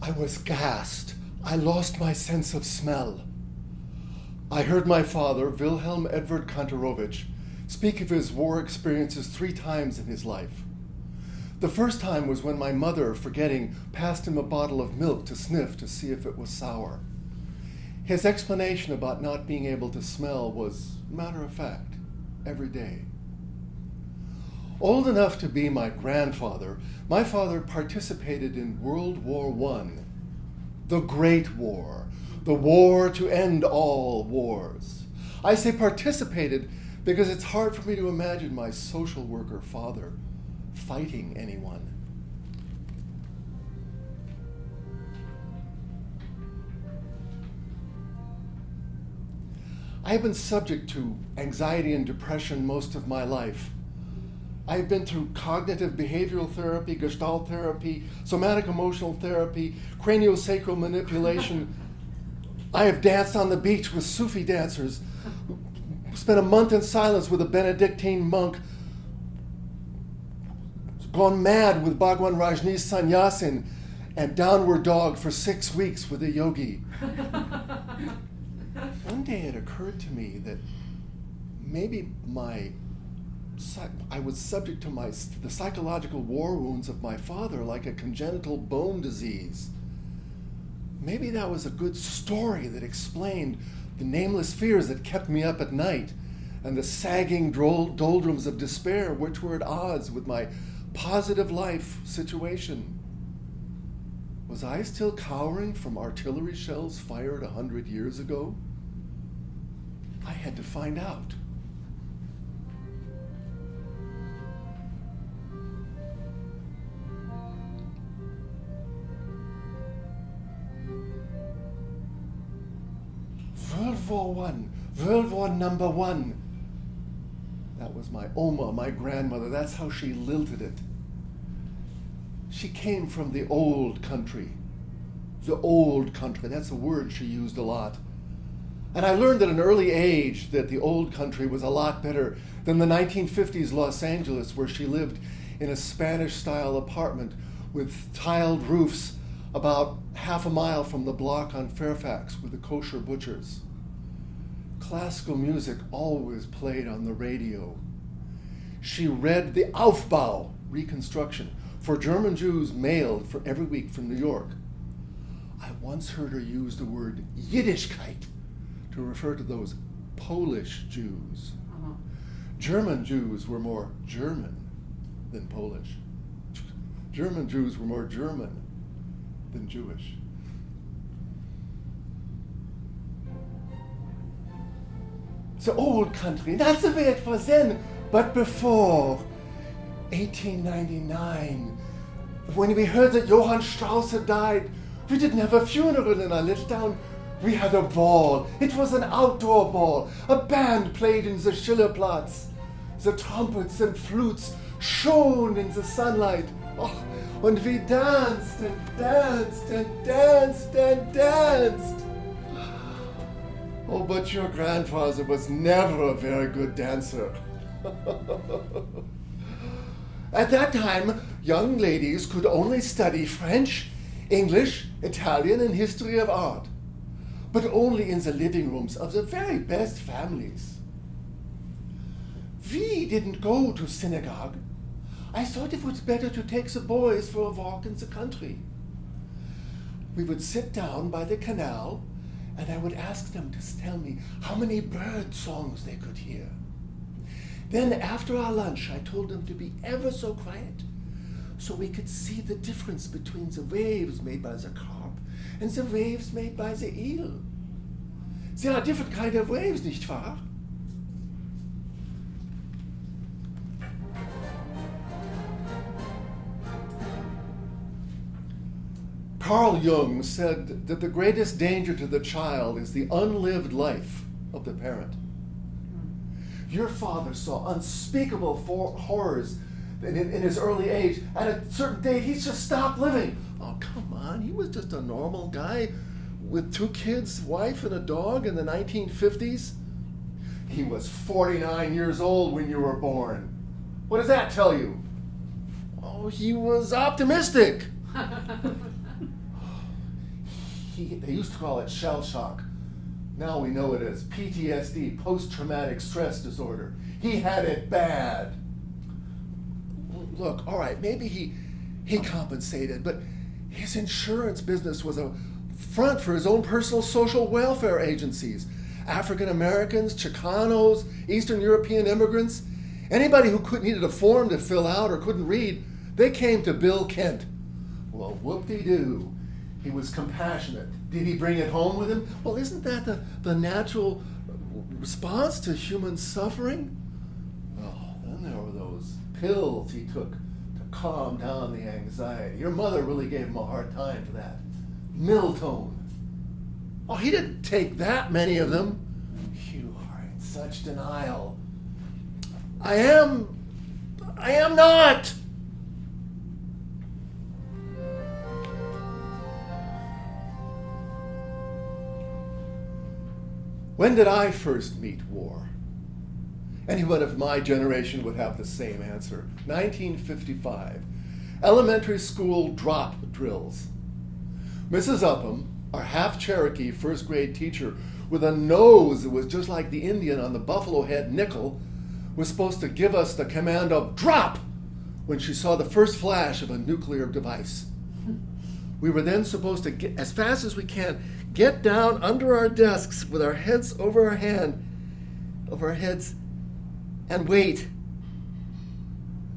I was gassed. I lost my sense of smell. I heard my father, Wilhelm Edward Kantorowicz, speak of his war experiences 3 times in his life. The first time was when my mother, forgetting, passed him a bottle of milk to sniff to see if it was sour. His explanation about not being able to smell was matter of fact, every day. Old enough to be my grandfather, my father participated in World War I, the Great War, the war to end all wars. I say participated because it's hard for me to imagine my social worker father fighting anyone. I have been subject to anxiety and depression most of my life. I've been through cognitive behavioral therapy, Gestalt therapy, somatic emotional therapy, craniosacral manipulation. I have danced on the beach with Sufi dancers, spent a month in silence with a Benedictine monk, gone mad with Bhagwan Rajneesh Sannyasin, and downward dog for 6 weeks with a yogi. One day it occurred to me that maybe I was subject to the psychological war wounds of my father, like a congenital bone disease. Maybe that was a good story that explained the nameless fears that kept me up at night and the sagging doldrums of despair which were at odds with my positive life situation. Was I still cowering from artillery shells fired 100 years ago? I had to find out. World War number one. That was my Oma, my grandmother. That's how she lilted it. She came from the old country. The old country, that's a word she used a lot. And I learned at an early age that the old country was a lot better than the 1950s Los Angeles, where she lived in a Spanish-style apartment with tiled roofs about half a mile from the block on Fairfax with the kosher butchers. Classical music always played on the radio. She read the Aufbau, Reconstruction, for German Jews mailed for every week from New York. I once heard her use the word Yiddishkeit to refer to those Polish Jews. Uh-huh. German Jews were more German than Polish. German Jews were more German than Jewish. The old country, that's the way it was then, but before 1899, when we heard that Johann Strauss had died, we didn't have a funeral in our little town. We had a ball. It was an outdoor ball. A band played in the Schillerplatz. The trumpets and flutes shone in the sunlight. Oh, and we danced and danced and danced and danced. Oh, but your grandfather was never a very good dancer. At that time, young ladies could only study French, English, Italian, and history of art, but only in the living rooms of the very best families. We didn't go to synagogue. I thought it was better to take the boys for a walk in the country. We would sit down by the canal, and I would ask them to tell me how many bird songs they could hear. Then after our lunch, I told them to be ever so quiet so we could see the difference between the waves made by the carp and the waves made by the eel. There are different kinds of waves, nicht wahr? Carl Jung said that the greatest danger to the child is the unlived life of the parent. Your father saw unspeakable horrors in his early age. At a certain date, he just stopped living. Oh, come on. He was just a normal guy with 2 kids, wife, and a dog in the 1950s. He was 49 years old when you were born. What does that tell you? Oh, he was optimistic. they used to call it shell shock. Now we know it as PTSD, post-traumatic stress disorder. He had it bad. Look, all right, maybe he compensated, but his insurance business was a front for his own personal social welfare agencies. African Americans, Chicanos, Eastern European immigrants, anybody who needed a form to fill out or couldn't read, they came to Bill Kent. Well, whoop-de-doo. He was compassionate. Did he bring it home with him? Well, isn't that the natural response to human suffering? Oh, then there were those pills he took to calm down the anxiety. Your mother really gave him a hard time for that. Miltone. Oh, he didn't take that many of them. You are in such denial. I am not. When did I first meet war? Anyone of my generation would have the same answer. 1955. Elementary school drop drills. Mrs. Upham, our half Cherokee first grade teacher with a nose that was just like the Indian on the Buffalo Head nickel, was supposed to give us the command of drop when she saw the first flash of a nuclear device. We were then supposed to get, as fast as we can, get down under our desks with our heads over our heads, and wait.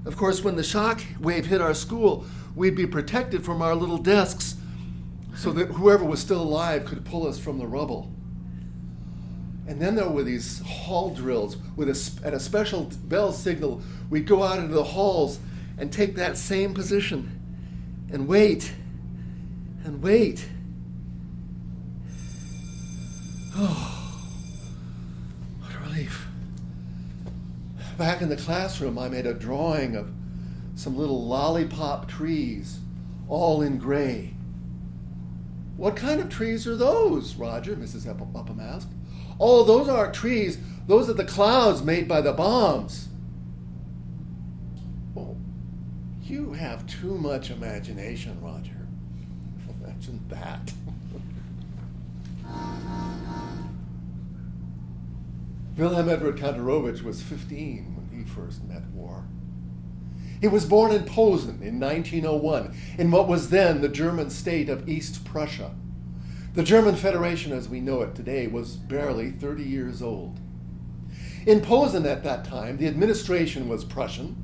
Of course, when the shock wave hit our school, we'd be protected from our little desks so that whoever was still alive could pull us from the rubble. And then there were these hall drills at a special bell signal. We'd go out into the halls and take that same position and wait and wait. Oh, what a relief. Back in the classroom, I made a drawing of some little lollipop trees, all in gray. What kind of trees are those, Roger? Mrs. Upham asked. Oh, those aren't trees. Those are the clouds made by the bombs. Oh, you have too much imagination, Roger. Imagine that. Wilhelm Edward Kantorowicz was 15 when he first met war. He was born in Posen in 1901, in what was then the German state of East Prussia. The German Federation as we know it today was barely 30 years old. In Posen at that time, the administration was Prussian,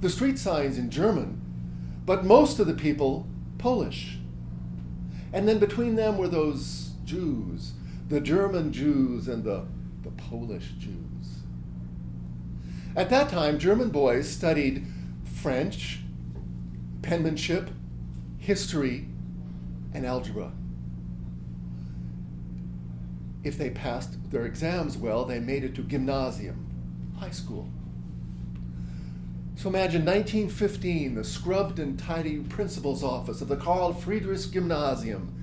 the street signs in German, but most of the people Polish. And then between them were those Jews, the German Jews and the Polish Jews. At that time, German boys studied French, penmanship, history, and algebra. If they passed their exams well, they made it to gymnasium, high school. So imagine 1915, the scrubbed and tidy principal's office of the Karl Friedrich Gymnasium.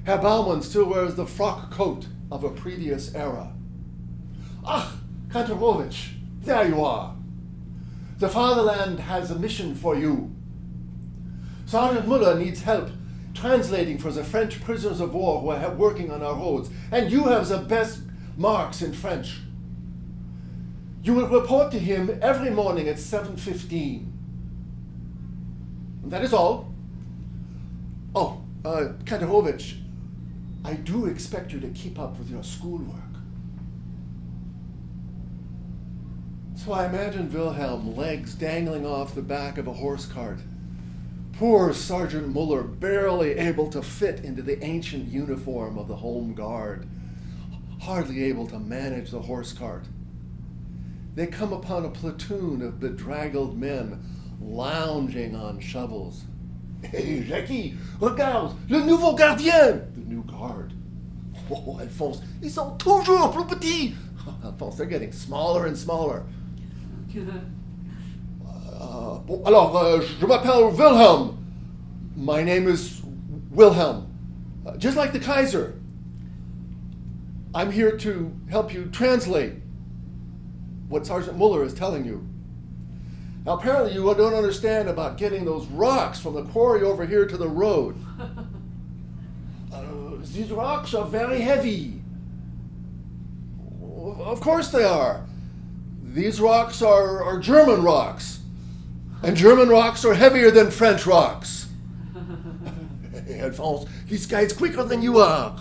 Herr Baumann still wears the frock coat of a previous era. Ah, Kantorowicz, there you are. The fatherland has a mission for you. Sergeant Muller needs help translating for the French prisoners of war who are working on our roads, and you have the best marks in French. You will report to him every morning at 7:15. And that is all. Oh, Kantorowicz, I do expect you to keep up with your schoolwork. So I imagined Wilhelm, legs dangling off the back of a horse cart. Poor Sergeant Muller, barely able to fit into the ancient uniform of the Home Guard, hardly able to manage the horse cart. They come upon a platoon of bedraggled men lounging on shovels. Hey, Jackie, regarde, le nouveau gardien! The new guard. Oh, Alphonse, ils sont toujours plus petits! Alphonse, they're getting smaller and smaller. Bon, alors, je m'appelle Wilhelm. My name is Wilhelm. Just like the Kaiser. I'm here to help you translate what Sergeant Muller is telling you. Now, apparently you don't understand about getting those rocks from the quarry over here to the road. these rocks are very heavy. Of course they are. These rocks are German rocks. And German rocks are heavier than French rocks. Alphonse, this guy's quicker than you are.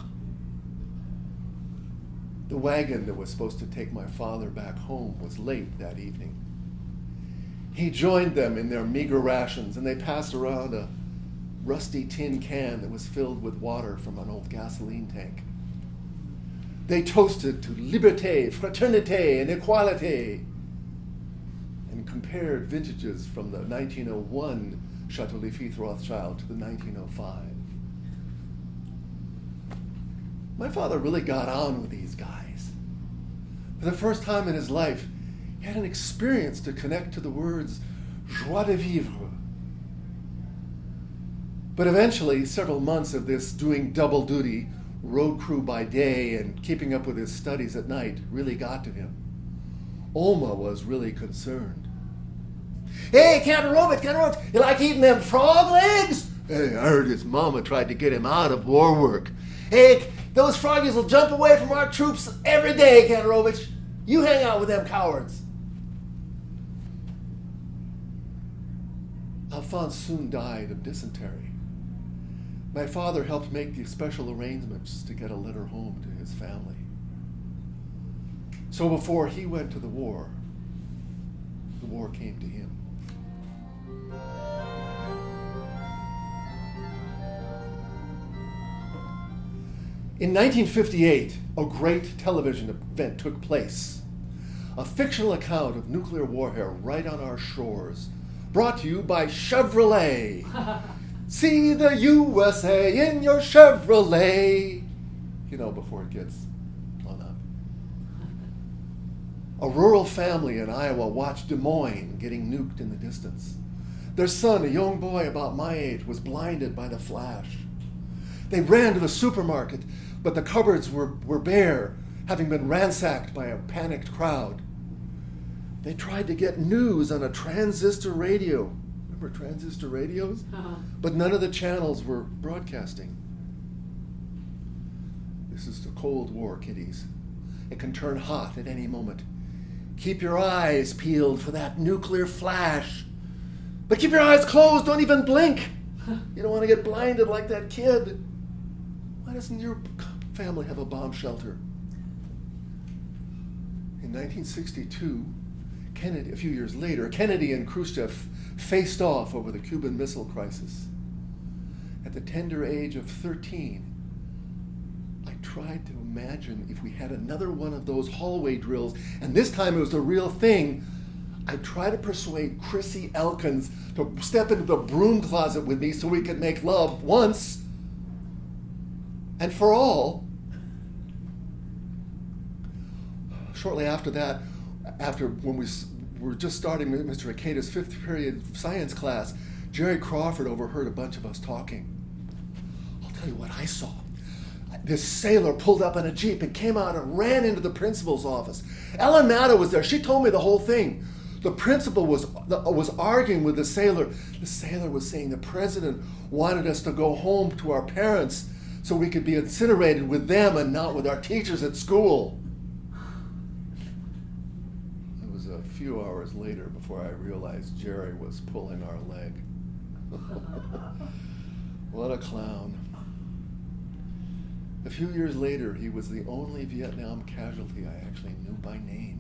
The wagon that was supposed to take my father back home was late that evening. He joined them in their meager rations, and they passed around a rusty tin can that was filled with water from an old gasoline tank. They toasted to liberté, fraternité, and equalité, and compared vintages from the 1901 Chateau Lafite Rothschild to the 1905. My father really got on with these guys. For the first time in his life, he had an experience to connect to the words joie de vivre. But eventually, several months of this doing double duty, road crew by day and keeping up with his studies at night, really got to him. Oma was really concerned. Hey, Captain Robert, you like eating them frog legs? Hey, I heard his mama tried to get him out of war work. Hey, those froggies will jump away from our troops every day, Kantarovich. You hang out with them cowards. Alphonse soon died of dysentery. My father helped make the special arrangements to get a letter home to his family. So before he went to the war came to him. In 1958, a great television event took place. A fictional account of nuclear warfare right on our shores, brought to you by Chevrolet. See the USA in your Chevrolet. You know, before it gets blown up. A rural family in Iowa watched Des Moines getting nuked in the distance. Their son, a young boy about my age, was blinded by the flash. They ran to the supermarket, but the cupboards were bare, having been ransacked by a panicked crowd. They tried to get news on a transistor radio. Remember transistor radios? Uh-huh. But none of the channels were broadcasting. This is the Cold War, kiddies. It can turn hot at any moment. Keep your eyes peeled for that nuclear flash. But keep your eyes closed, don't even blink. You don't want to get blinded like that kid. Why doesn't your family have a bomb shelter? In 1962, a few years later, Kennedy and Khrushchev faced off over the Cuban Missile Crisis. At the tender age of 13, I tried to imagine if we had another one of those hallway drills, and this time it was the real thing. I tried to persuade Chrissy Elkins to step into the broom closet with me so we could make love once and for all. Shortly after that, when we were just starting Mr. Ikeda's fifth period science class, Jerry Crawford overheard a bunch of us talking. I'll tell you what I saw. This sailor pulled up in a Jeep and came out and ran into the principal's office. Ellen Maddow was there. She told me the whole thing. The principal was arguing with the sailor. The sailor was saying the president wanted us to go home to our parents so we could be incinerated with them and not with our teachers at school. It was a few hours later before I realized Jerry was pulling our leg. What a clown. A few years later, he was the only Vietnam casualty I actually knew by name.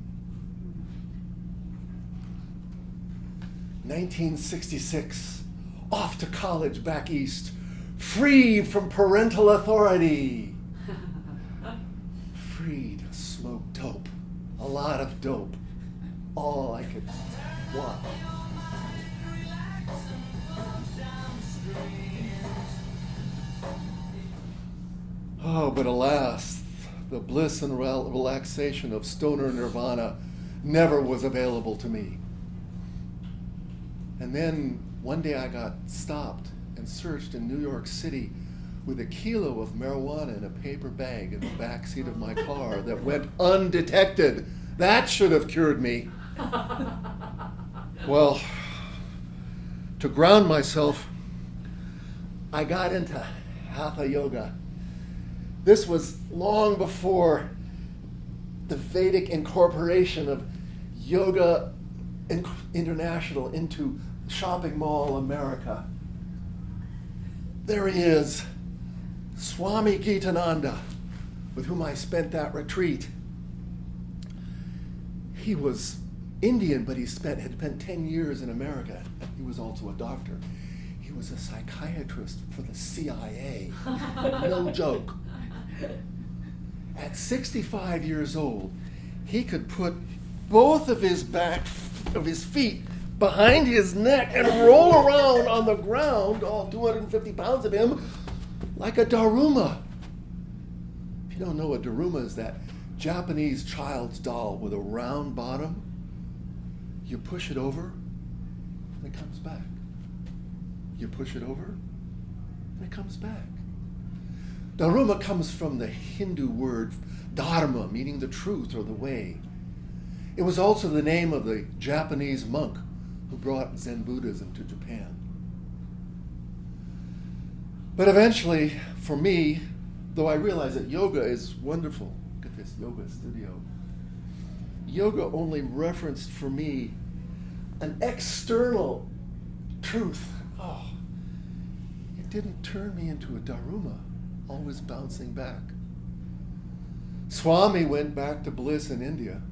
1966, off to college back east, free from parental authority. Free to smoke dope, a lot of dope, all I could want. Oh, but alas, the bliss and relaxation of stoner nirvana never was available to me. And then one day I got stopped and searched in New York City with a kilo of marijuana in a paper bag in the back seat of my car that went undetected. That should have cured me. Well, to ground myself, I got into Hatha Yoga. This was long before the Vedic incorporation of Yoga International into Shopping Mall America. There he is, Swami Gitananda, with whom I spent that retreat. He was Indian, but had spent 10 years in America. He was also a doctor. He was a psychiatrist for the CIA. No joke. At 65 years old, he could put both of his feet behind his neck and roll around on the ground, all 250 pounds of him, like a daruma. If you don't know what daruma is, that Japanese child's doll with a round bottom. You push it over, and it comes back. You push it over, and it comes back. Daruma comes from the Hindu word dharma, meaning the truth or the way. It was also the name of the Japanese monk who brought Zen Buddhism to Japan. But eventually, for me, though I realize that yoga is wonderful, look at this yoga studio, yoga only referenced for me an external truth. Oh, it didn't turn me into a daruma, always bouncing back. Swami went back to bliss in India,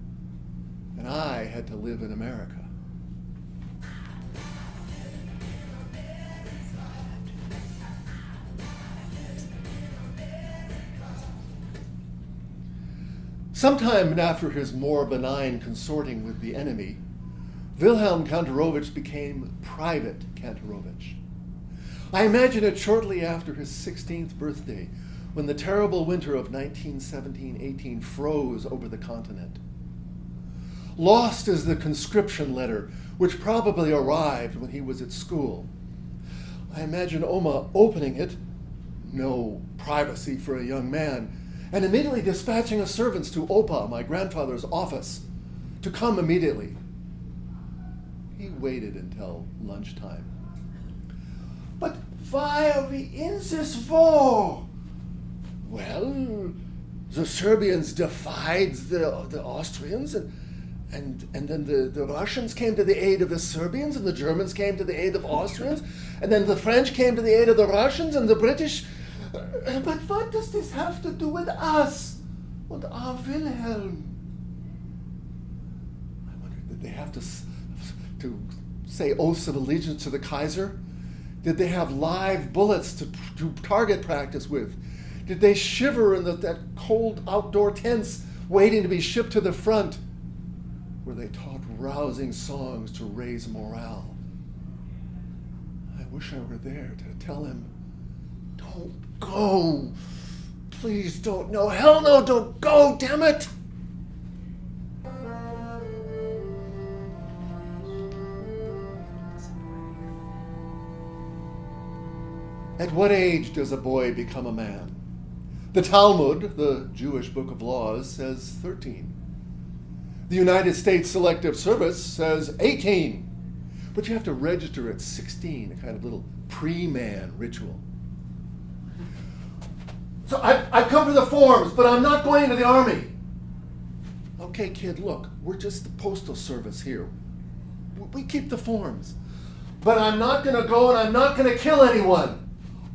and I had to live in America. Sometime after his more benign consorting with the enemy, Wilhelm Kantorowicz became Private Kantorowicz. I imagine it shortly after his 16th birthday, when the terrible winter of 1917-18 froze over the continent. Lost is the conscription letter, which probably arrived when he was at school. I imagine Oma opening it, no privacy for a young man, and immediately dispatching his servants to Opa, my grandfather's office, to come immediately. He waited until lunchtime. But why are we in this war? Well, the Serbians defied the Austrians, and then the Russians came to the aid of the Serbians, and the Germans came to the aid of Austrians, and then the French came to the aid of the Russians, and the British. But what does this have to do with us and our Wilhelm? I wondered, did they have to say oaths of allegiance to the Kaiser? Did they have live bullets to do target practice with? Did they shiver in that cold outdoor tents waiting to be shipped to the front, where they taught rousing songs to raise morale? I wish I were there to tell him, don't go. Please don't. No, hell no, don't go, damn it. At what age does a boy become a man? The Talmud, the Jewish book of laws, says 13. The United States Selective Service says 18. But you have to register at 16, a kind of little pre-man ritual. So I've come for the forms, but I'm not going into the army. Okay, kid, look, we're just the postal service here. We keep the forms. But I'm not going to go and I'm not going to kill anyone.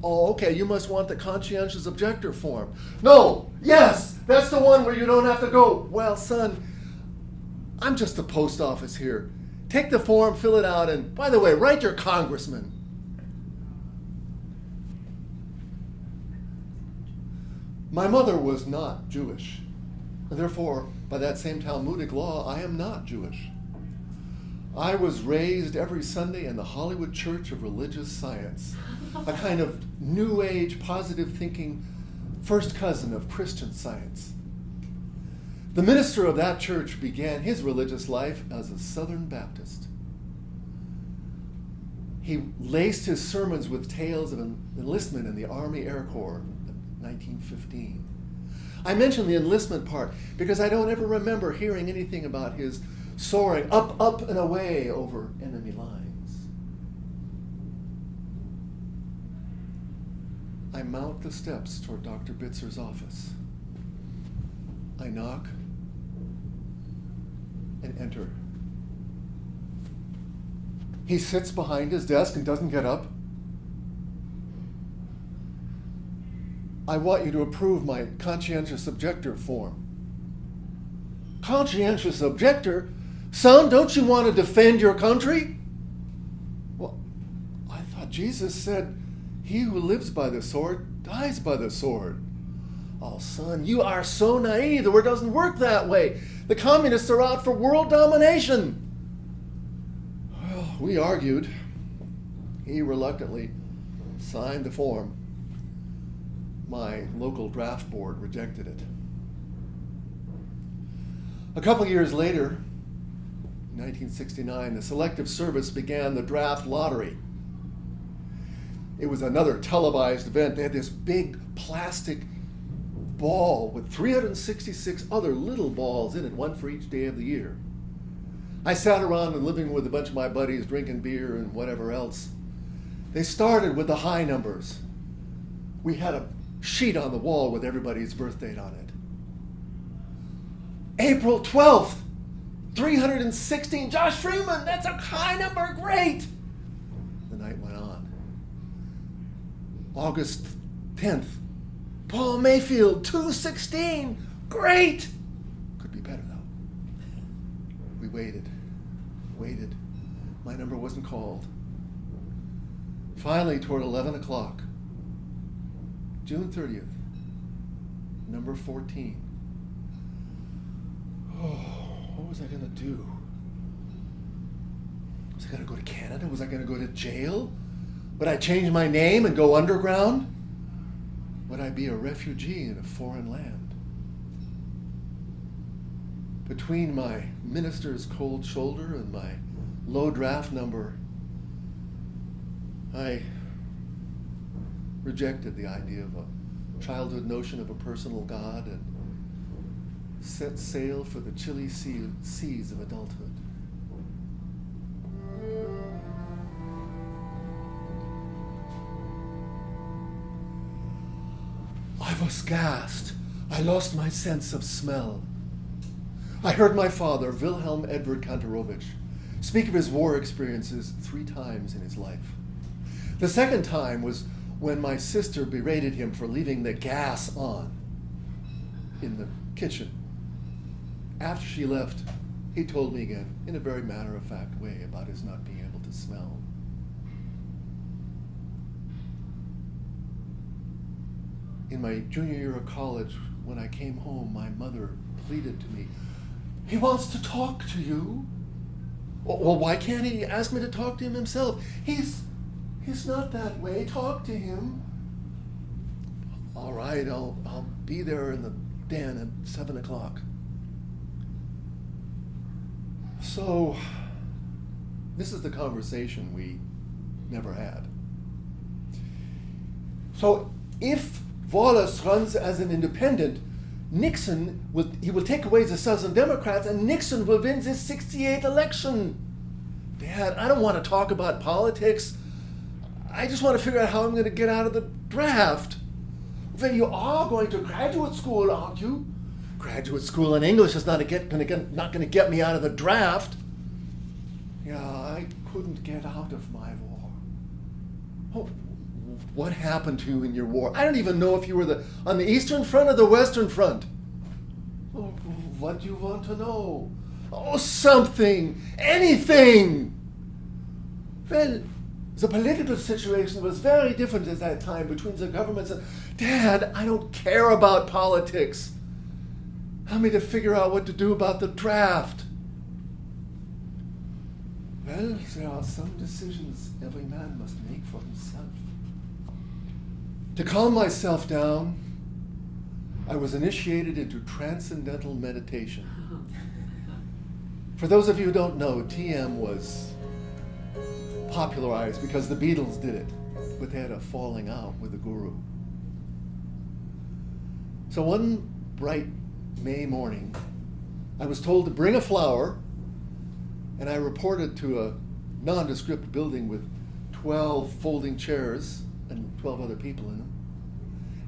Oh, okay, you must want the conscientious objector form. No, yes, that's the one where you don't have to go. Well, son, I'm just the post office here. Take the form, fill it out, and by the way, write your congressman. My mother was not Jewish, and therefore, by that same Talmudic law, I am not Jewish. I was raised every Sunday in the Hollywood Church of Religious Science, a kind of New Age, positive thinking first cousin of Christian Science. The minister of that church began his religious life as a Southern Baptist. He laced his sermons with tales of enlistment in the Army Air Corps in 1915. I mention the enlistment part because I don't ever remember hearing anything about his soaring up, and away over enemy lines. I mount the steps toward Dr. Bitzer's office. I knock and enter. He sits behind his desk and doesn't get up. I want you to approve my conscientious objector form. Conscientious objector? Son, don't you want to defend your country? Well, I thought Jesus said, he who lives by the sword dies by the sword. Oh, son, you are so naive. The word doesn't work that way. The communists are out for world domination. Well, we argued. He reluctantly signed the form. My local draft board rejected it. A couple years later, in 1969, the Selective Service began the draft lottery. It was another televised event. They had this big plastic ball with 366 other little balls in it, one for each day of the year. I sat around in the living room with a bunch of my buddies drinking beer and whatever else. They started with the high numbers. We had a sheet on the wall with everybody's birth date on it. April 12th, 316, Josh Freeman, that's a high number, great! The night went on. August 10th, Paul Mayfield, 216, great! Could be better though. We waited. My number wasn't called. Finally, toward 11 o'clock, June 30th, number 14. Oh, what was I going to do? Was I going to go to Canada? Was I going to go to jail? Would I change my name and go underground? Would I be a refugee in a foreign land? Between my minister's cold shoulder and my low draft number, I rejected the idea of a childhood notion of a personal God and set sail for the chilly seas of adulthood. I was gassed. I lost my sense of smell. I heard my father, Wilhelm Edward Kantorowicz, speak of his war experiences 3 times in his life. The second time was when my sister berated him for leaving the gas on in the kitchen. After she left, he told me again, in a very matter-of-fact way, about his not being able to smell. In my junior year of college, when I came home, my mother pleaded to me, "He wants to talk to you." Well, why can't he ask me to talk to him himself? He's not that way. Talk to him. All right, I'll be there in the den at 7 o'clock. So, this is the conversation we never had. So, if Wallace runs as an independent, Nixon will take away the Southern Democrats and Nixon will win this 68th election. Dad, I don't want to talk about politics. I just want to figure out how I'm going to get out of the draft. Well, you are going to graduate school, aren't you? Graduate school in English is not going to get me out of the draft. Yeah, I couldn't get out of my war. Oh, what happened to you in your war? I don't even know if you were on the Eastern Front or the Western Front. Oh, what do you want to know? Oh, something, anything. Well, the political situation was very different at that time between the governments and... Dad, I don't care about politics. Help me to figure out what to do about the draft. Well, there are some decisions every man must make for himself. To calm myself down, I was initiated into transcendental meditation. For those of you who don't know, TM was popularized because the Beatles did it, but they had a falling out with the guru. So one bright May morning, I was told to bring a flower, and I reported to a nondescript building with 12 folding chairs and 12 other people in them.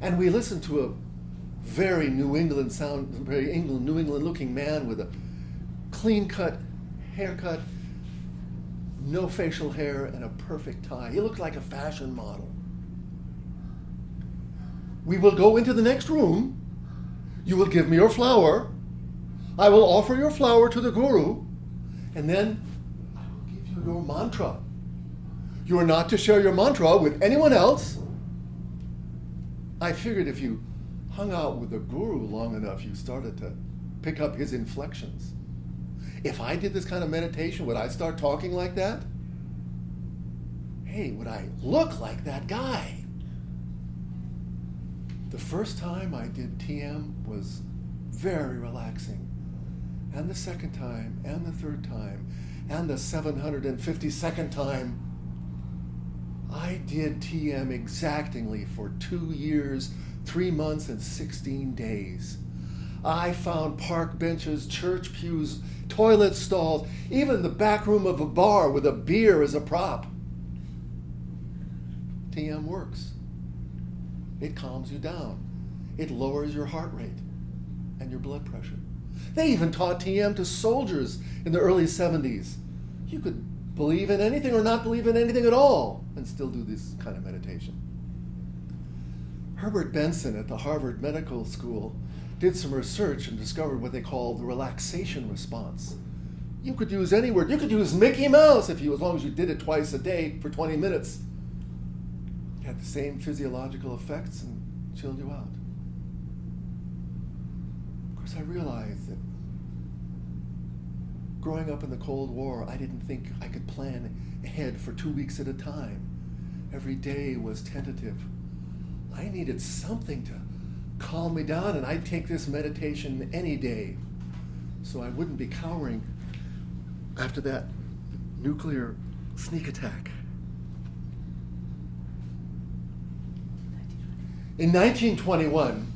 And we listened to a very New England looking man with a clean-cut haircut, no facial hair, and a perfect tie. He looked like a fashion model. We will go into the next room. You will give me your flower. I will offer your flower to the guru, and then I will give you your mantra. You are not to share your mantra with anyone else. I figured if you hung out with the guru long enough, you started to pick up his inflections. If I did this kind of meditation, would I start talking like that? Hey, would I look like that guy? The first time I did TM was very relaxing. And the second time, and the third time, and the 752nd time, I did TM exactingly for 2 years, 3 months, and 16 days. I found park benches, church pews, toilet stalls, even the back room of a bar with a beer as a prop. TM works. It calms you down. It lowers your heart rate and your blood pressure. They even taught TM to soldiers in the early 70s. You could believe in anything or not believe in anything at all and still do this kind of meditation. Herbert Benson at the Harvard Medical School did some research and discovered what they call the relaxation response. You could use any word. You could use Mickey Mouse as long as you did it twice a day for 20 minutes. It had the same physiological effects and chilled you out. Of course, I realized that growing up in the Cold War, I didn't think I could plan ahead for 2 weeks at a time. Every day was tentative. I needed something to calm me down, and I'd take this meditation any day so I wouldn't be cowering after that nuclear sneak attack. In 1921,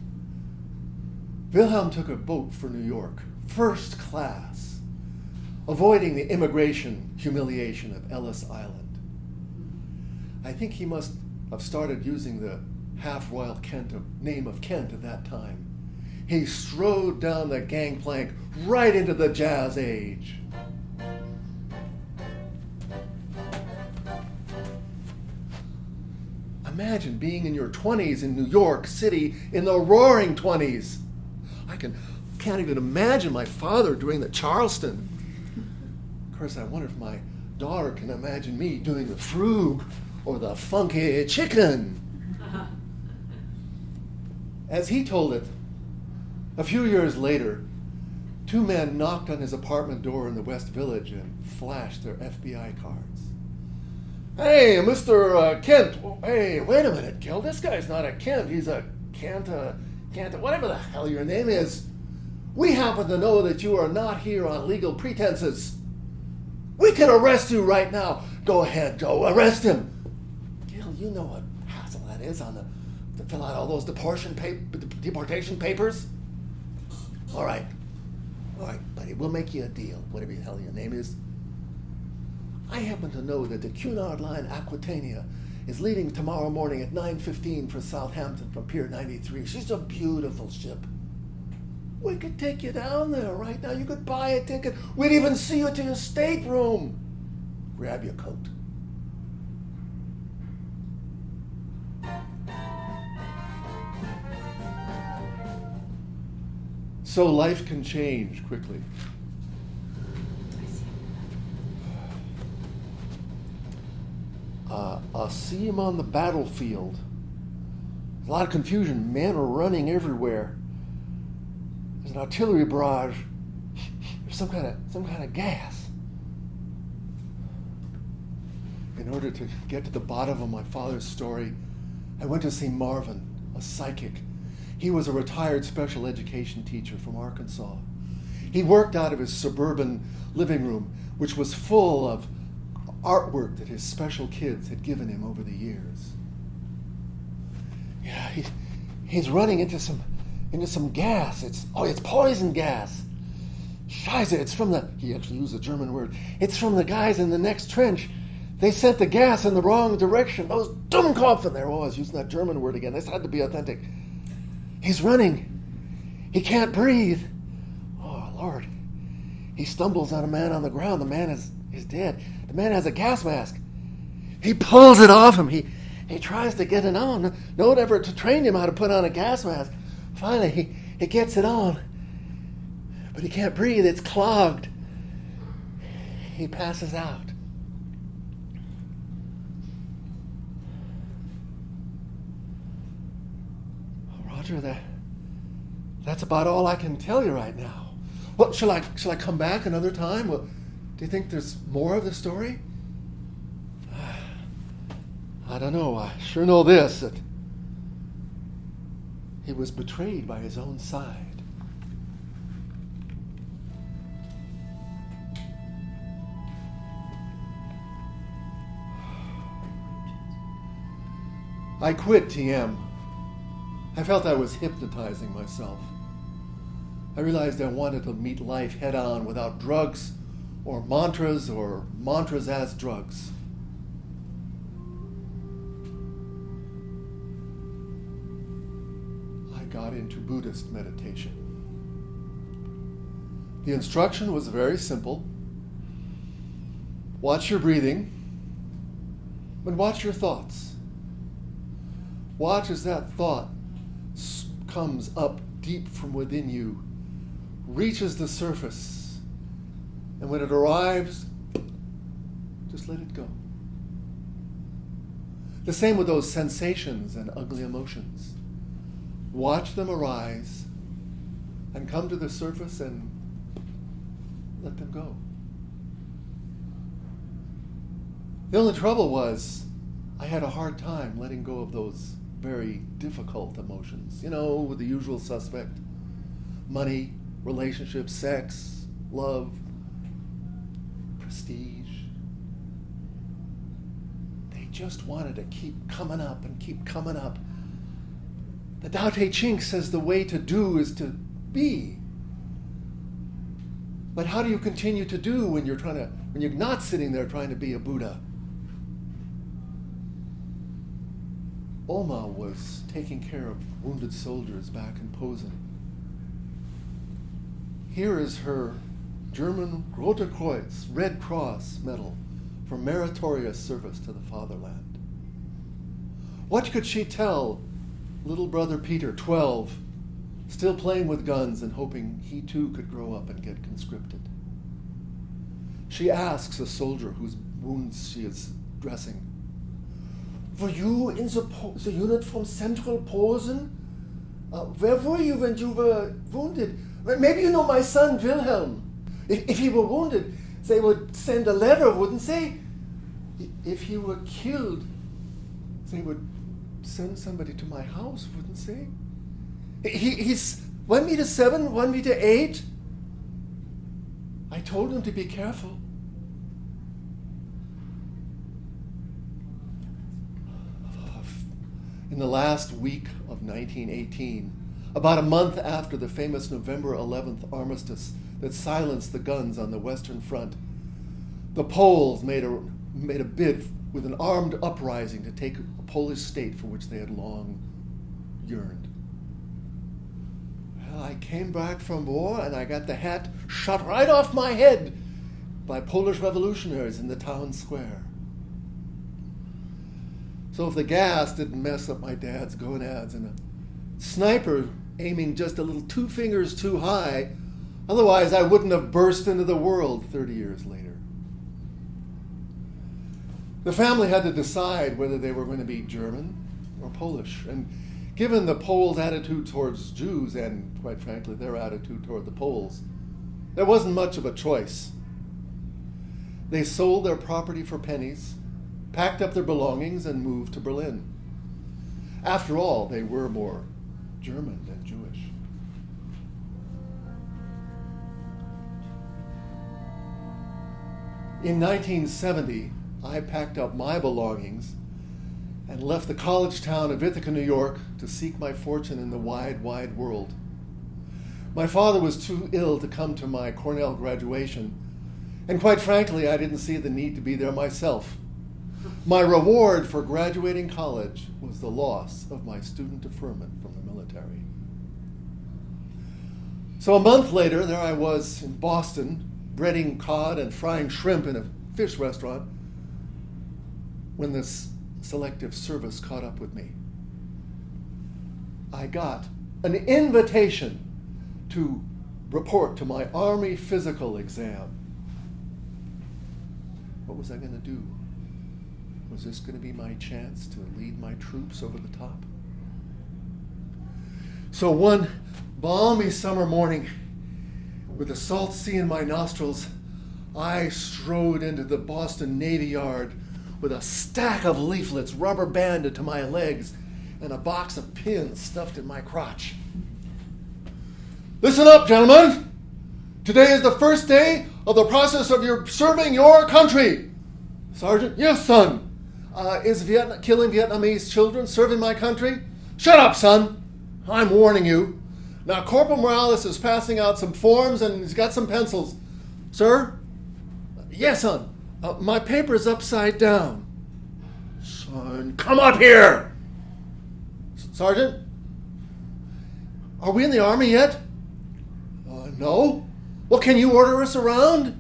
Wilhelm took a boat for New York, first class, avoiding the immigration humiliation of Ellis Island. I think he must have started using the half-Royal name of Kent at that time. He strode down the gangplank right into the Jazz Age. Imagine being in your 20s in New York City in the roaring 20s. I can't even imagine my father doing the Charleston. Of course, I wonder if my daughter can imagine me doing the Frug or the Funky Chicken. As he told it, a few years later, 2 men knocked on his apartment door in the West Village and flashed their FBI cards. Hey, Mr. Kent. Hey, wait a minute, Gil. This guy's not a Kent. He's a Kent, whatever the hell your name is. We happen to know that you are not here on legal pretenses. We can arrest you right now. Go ahead, go arrest him. Gil, you know what hassle that is to fill out all those deportation papers? All right, buddy, we'll make you a deal, whatever the hell your name is. I happen to know that the Cunard Line Aquitania is leaving tomorrow morning at 9:15 for Southampton from Pier 93. She's a beautiful ship. We could take you down there right now. You could buy a ticket. We'd even see you to your stateroom. Grab your coat. So life can change quickly. A scene on the battlefield. There's a lot of confusion. Men are running everywhere. There's an artillery barrage. There's some kind of gas. In order to get to the bottom of my father's story, I went to see Marvin, a psychic. He was a retired special education teacher from Arkansas. He worked out of his suburban living room, which was full of artwork that his special kids had given him over the years. Yeah, he's running into some gas. It's poison gas. Scheiße, he actually used a German word. It's from the guys in the next trench. They sent the gas in the wrong direction. Those Dummkopf, there I was using that German word again. This had to be authentic. He's running. He can't breathe. Oh, Lord. He stumbles on a man on the ground. The man is dead. The man has a gas mask. He pulls it off him. He tries to get it on. No effort to train him how to put on a gas mask. Finally, he gets it on. But he can't breathe. It's clogged. He passes out. Roger, that's about all I can tell you right now. Well, shall I come back another time? Well, do you think there's more of the story? I don't know. I sure know this, that he was betrayed by his own side. I quit TM. I felt I was hypnotizing myself. I realized I wanted to meet life head on without drugs or mantras as drugs. I got into Buddhist meditation. The instruction was very simple. Watch your breathing, but watch your thoughts. Watch as that thought comes up deep from within you, reaches the surface, and when it arrives, just let it go. The same with those sensations and ugly emotions. Watch them arise and come to the surface and let them go. The only trouble was I had a hard time letting go of those very difficult emotions, with the usual suspect: money, relationships, sex, love, prestige. They just wanted to keep coming up and keep coming up. The Tao Te Ching says the way to do is to be. But how do you continue to do when you're not sitting there trying to be a Buddha? Oma was taking care of wounded soldiers back in Posen. Here is her German Rote Kreuz, Red Cross medal for meritorious service to the fatherland. What could she tell little brother Peter, 12, still playing with guns and hoping he too could grow up and get conscripted? She asks a soldier whose wounds she is dressing, "Were you in the unit from Central Posen? Where were you when you were wounded? Maybe you know my son Wilhelm. If he were wounded, they would send a letter, wouldn't they? If he were killed, they would send somebody to my house, wouldn't they? He's 1'7", 1'8". I told him to be careful." In the last week of 1918, about a month after the famous November 11th armistice that silenced the guns on the Western Front, the Poles made a bid with an armed uprising to take a Polish state for which they had long yearned. Well, I came back from war and I got the hat shot right off my head by Polish revolutionaries in the town square. So if the gas didn't mess up my dad's gonads and a sniper aiming just a little 2 fingers too high, otherwise I wouldn't have burst into the world 30 years later. The family had to decide whether they were going to be German or Polish. And given the Poles' attitude towards Jews and, quite frankly, their attitude toward the Poles, there wasn't much of a choice. They sold their property for pennies, packed up their belongings, and moved to Berlin. After all, they were more German than Jewish. In 1970, I packed up my belongings and left the college town of Ithaca, New York, to seek my fortune in the wide, wide world. My father was too ill to come to my Cornell graduation, and quite frankly, I didn't see the need to be there myself. My reward for graduating college was the loss of my student deferment from the military. So a month later, there I was in Boston, breading cod and frying shrimp in a fish restaurant, when this selective service caught up with me. I got an invitation to report to my Army physical exam. What was I going to do? Was this going to be my chance to lead my troops over the top? So one balmy summer morning, with the salt sea in my nostrils, I strode into the Boston Navy Yard with a stack of leaflets rubber banded to my legs and a box of pins stuffed in my crotch. Listen up, gentlemen. Today is the first day of the process of your serving your country. Sergeant, yes, son. Is killing Vietnamese children serving my country? Shut up, son. I'm warning you. Now, Corporal Morales is passing out some forms and he's got some pencils. Sir? Yes, son. My paper's upside down. Son, come up here! Sergeant? Are we in the Army yet? No. Well, can you order us around?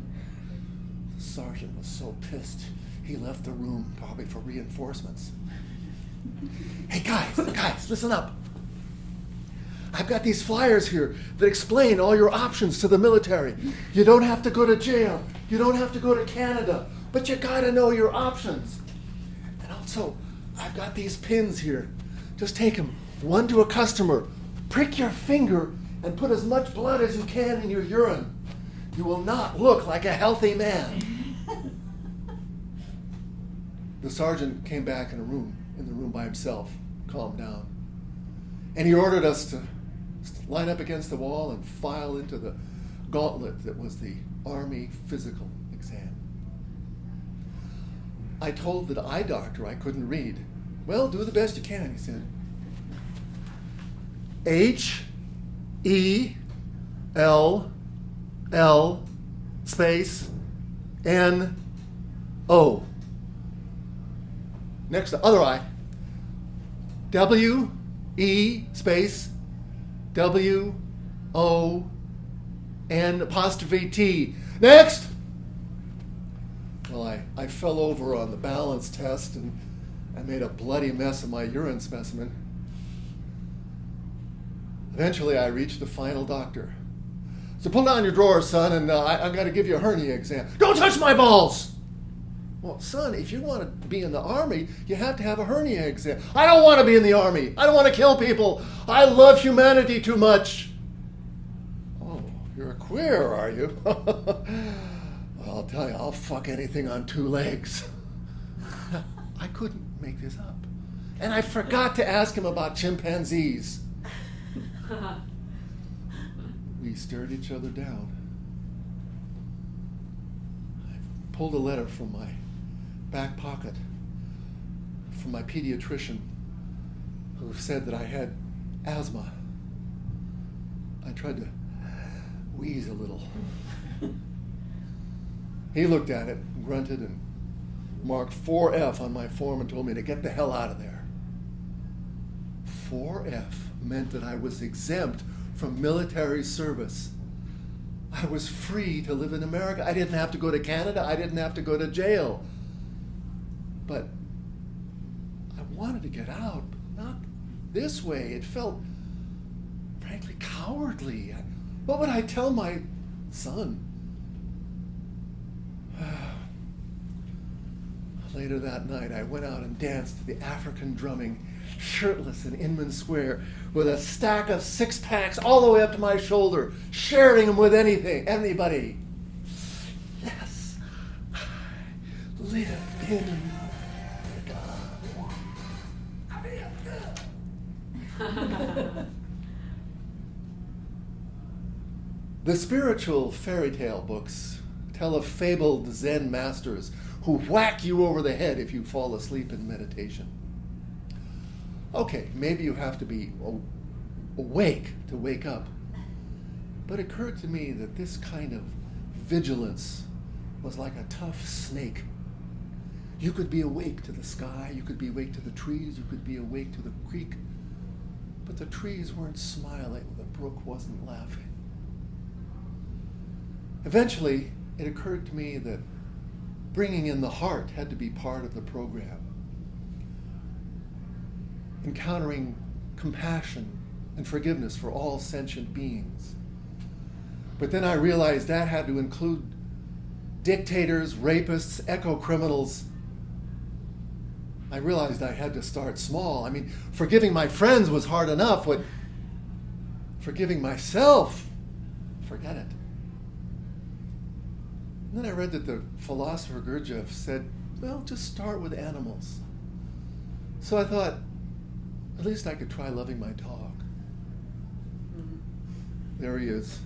The sergeant was so pissed, he left the room, probably for reinforcements. Hey, guys, listen up. I've got these flyers here that explain all your options to the military. You don't have to go to jail. You don't have to go to Canada. But you gotta know your options. And also, I've got these pins here. Just take them, one to a customer, prick your finger, and put as much blood as you can in your urine. You will not look like a healthy man. The sergeant came back in the room by himself, calmed down. And he ordered us to line up against the wall and file into the gauntlet that was the Army physical exam. I told the eye doctor I couldn't read. Well, do the best you can, he said. H-E-L-L space N-O. Next, the other eye. W-E space W-O-N apostrophe T. Next! Well, I fell over on the balance test and I made a bloody mess of my urine specimen. Eventually, I reached the final doctor. So pull down your drawers, son, and I'm going to give you a hernia exam. Don't touch my balls! Well, son, if you want to be in the Army, you have to have a hernia exam. I don't want to be in the Army. I don't want to kill people. I love humanity too much. Oh, you're a queer, are you? Well, I'll tell you, I'll fuck anything on two legs. I couldn't make this up. And I forgot to ask him about chimpanzees. We stared each other down. I pulled a letter from my back pocket from my pediatrician who said that I had asthma. I tried to wheeze a little. He looked at it, grunted, and marked 4F on my form and told me to get the hell out of there. 4F meant that I was exempt from military service. I was free to live in America. I didn't have to go to Canada. I didn't have to go to jail. But I wanted to get out, but not this way. It felt, frankly, cowardly. What would I tell my son? Later that night, I went out and danced to the African drumming, shirtless in Inman Square, with a stack of six-packs all the way up to my shoulder, sharing them with anybody. Yes, I live in America. The spiritual fairy tale books tell of fabled Zen masters who whack you over the head if you fall asleep in meditation. Okay, maybe you have to be awake to wake up. But it occurred to me that this kind of vigilance was like a tough snake. You could be awake to the sky, you could be awake to the trees, you could be awake to the creek, but the trees weren't smiling, the brook wasn't laughing. Eventually, it occurred to me that bringing in the heart had to be part of the program. Encountering compassion and forgiveness for all sentient beings. But then I realized that had to include dictators, rapists, eco-criminals. I realized I had to start small. I mean, forgiving my friends was hard enough. What forgiving myself, forget it. And then I read that the philosopher Gurdjieff said, well, just start with animals. So I thought, at least I could try loving my dog. There he is.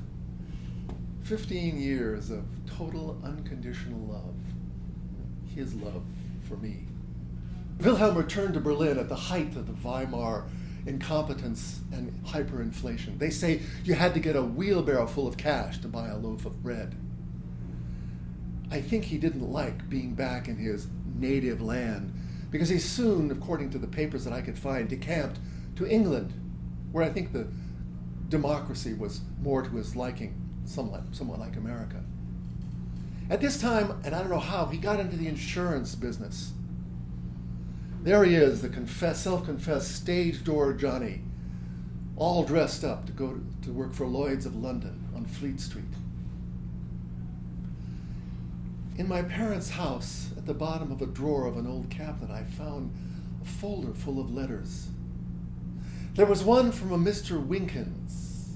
15 years of total unconditional love. His love for me. Wilhelm returned to Berlin at the height of the Weimar incompetence and hyperinflation. They say you had to get a wheelbarrow full of cash to buy a loaf of bread. I think he didn't like being back in his native land because he soon, according to the papers that I could find, decamped to England, where I think the democracy was more to his liking, somewhat like America. At this time, and I don't know how, he got into the insurance business. There he is, the self-confessed stage door Johnny, all dressed up to go to work for Lloyd's of London on Fleet Street. In my parents' house, at the bottom of a drawer of an old cabinet, I found a folder full of letters. There was one from a Mr. Winkins.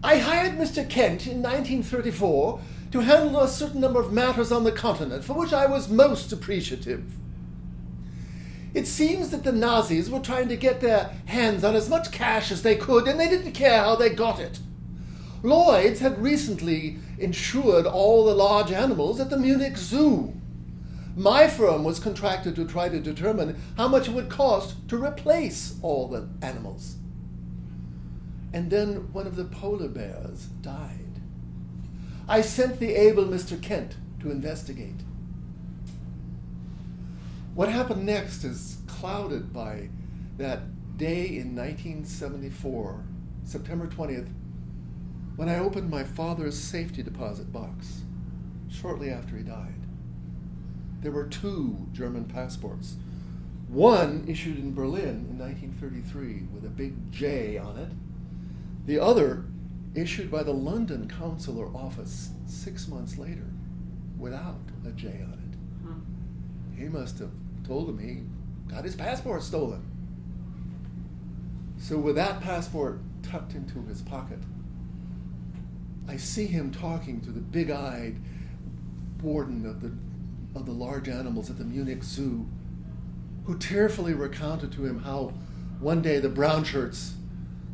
I hired Mr. Kent in 1934 to handle a certain number of matters on the continent, for which I was most appreciative. It seems that the Nazis were trying to get their hands on as much cash as they could, and they didn't care how they got it. Lloyd's had recently insured all the large animals at the Munich Zoo. My firm was contracted to try to determine how much it would cost to replace all the animals. And then one of the polar bears died. I sent the able Mr. Kent to investigate. What happened next is clouded by that day in 1974, September 20th, when I opened my father's safety deposit box shortly after he died. There were 2 German passports. One issued in Berlin in 1933 with a big J on it. The other issued by the London consular office 6 months later without a J on it. He must have told him he got his passport stolen. So with that passport tucked into his pocket, I see him talking to the big-eyed warden of the large animals at the Munich Zoo, who tearfully recounted to him how one day the brown shirts,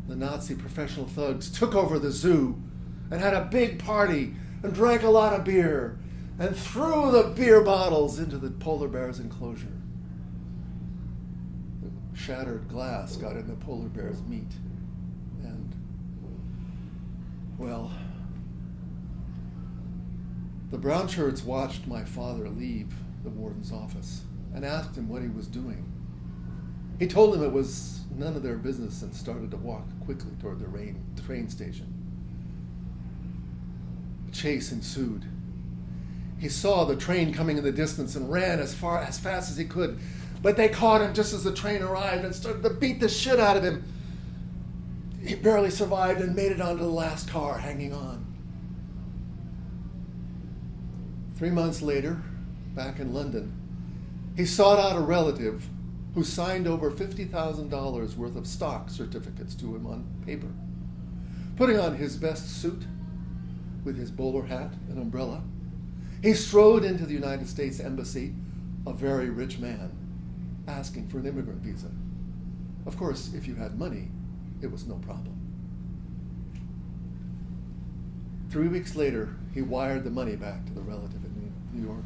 the Nazi professional thugs, took over the zoo and had a big party and drank a lot of beer and threw the beer bottles into the polar bear's enclosure. The shattered glass got in the polar bear's meat. And, well, the brown shirts watched my father leave the warden's office and asked him what he was doing. He told them it was none of their business and started to walk quickly toward the train station. A chase ensued. He saw the train coming in the distance and ran as fast as he could, but they caught him just as the train arrived and started to beat the shit out of him. He barely survived and made it onto the last car, hanging on. 3 months later, back in London, he sought out a relative who signed over $50,000 worth of stock certificates to him on paper. Putting on his best suit with his bowler hat and umbrella, he strode into the United States Embassy, a very rich man, asking for an immigrant visa. Of course, if you had money, it was no problem. 3 weeks later, he wired the money back to the relative in New York,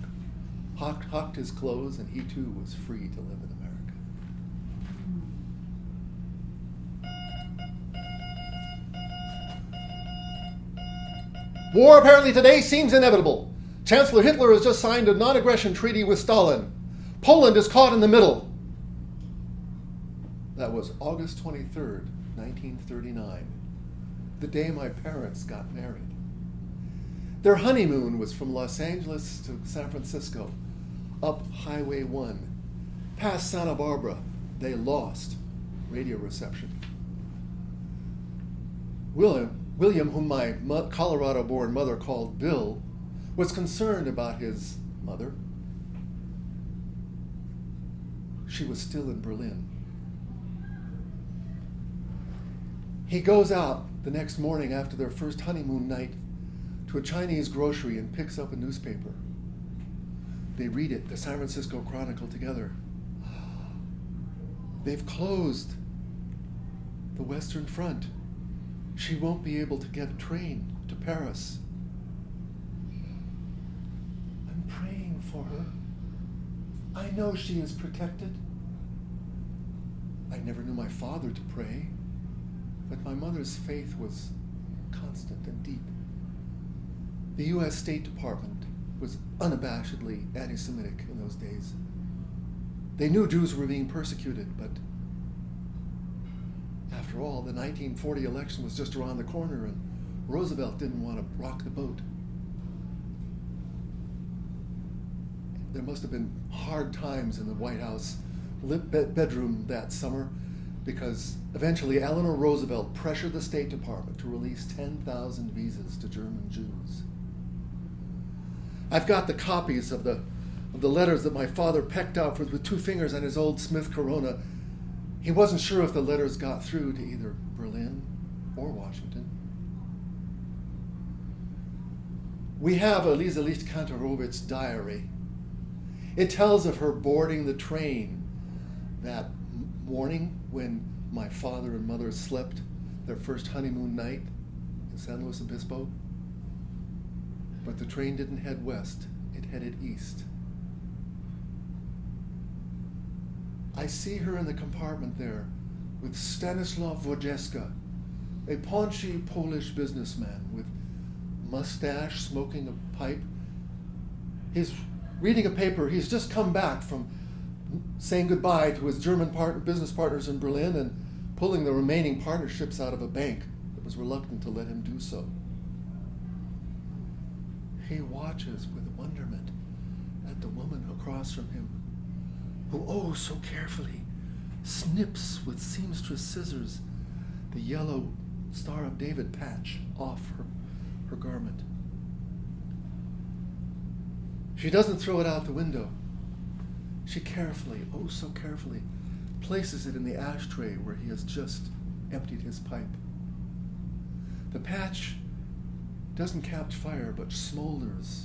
hocked his clothes, and he too was free to live in America. War apparently today seems inevitable. Chancellor Hitler has just signed a non-aggression treaty with Stalin. Poland is caught in the middle. That was August 23rd, 1939, the day my parents got married. Their honeymoon was from Los Angeles to San Francisco, up Highway 1. Past Santa Barbara, they lost radio reception. William, whom my Colorado-born mother called Bill, was concerned about his mother. She was still in Berlin. He goes out the next morning after their first honeymoon night to a Chinese grocery and picks up a newspaper. They read it, the San Francisco Chronicle, together. They've closed the Western Front. She won't be able to get a train to Paris. I'm praying for her. I know she is protected. I never knew my father to pray, but my mother's faith was constant and deep. The U.S. State Department was unabashedly anti-Semitic in those days. They knew Jews were being persecuted, but after all, the 1940 election was just around the corner, and Roosevelt didn't want to rock the boat. There must have been hard times in the White House bedroom that summer, because eventually Eleanor Roosevelt pressured the State Department to release 10,000 visas to German Jews. I've got the copies of the letters that my father pecked out with 2 fingers on his old Smith Corona. He wasn't sure if the letters got through to either Berlin or Washington. We have Elisa Licht-Kantorovic's diary. It tells of her boarding the train that morning when my father and mother slept their first honeymoon night in San Luis Obispo. But the train didn't head west, it headed east. I see her in the compartment there with Stanislaw Wojcicka, a paunchy Polish businessman with mustache, smoking a pipe. He's reading a paper. He's just come back from saying goodbye to his German business partners in Berlin and pulling the remaining partnerships out of a bank that was reluctant to let him do so. He watches with wonderment at the woman across from him, who oh so carefully snips with seamstress scissors the yellow Star of David patch off her garment. She doesn't throw it out the window. She carefully, oh so carefully, places it in the ashtray where he has just emptied his pipe. The patch doesn't catch fire, but smolders.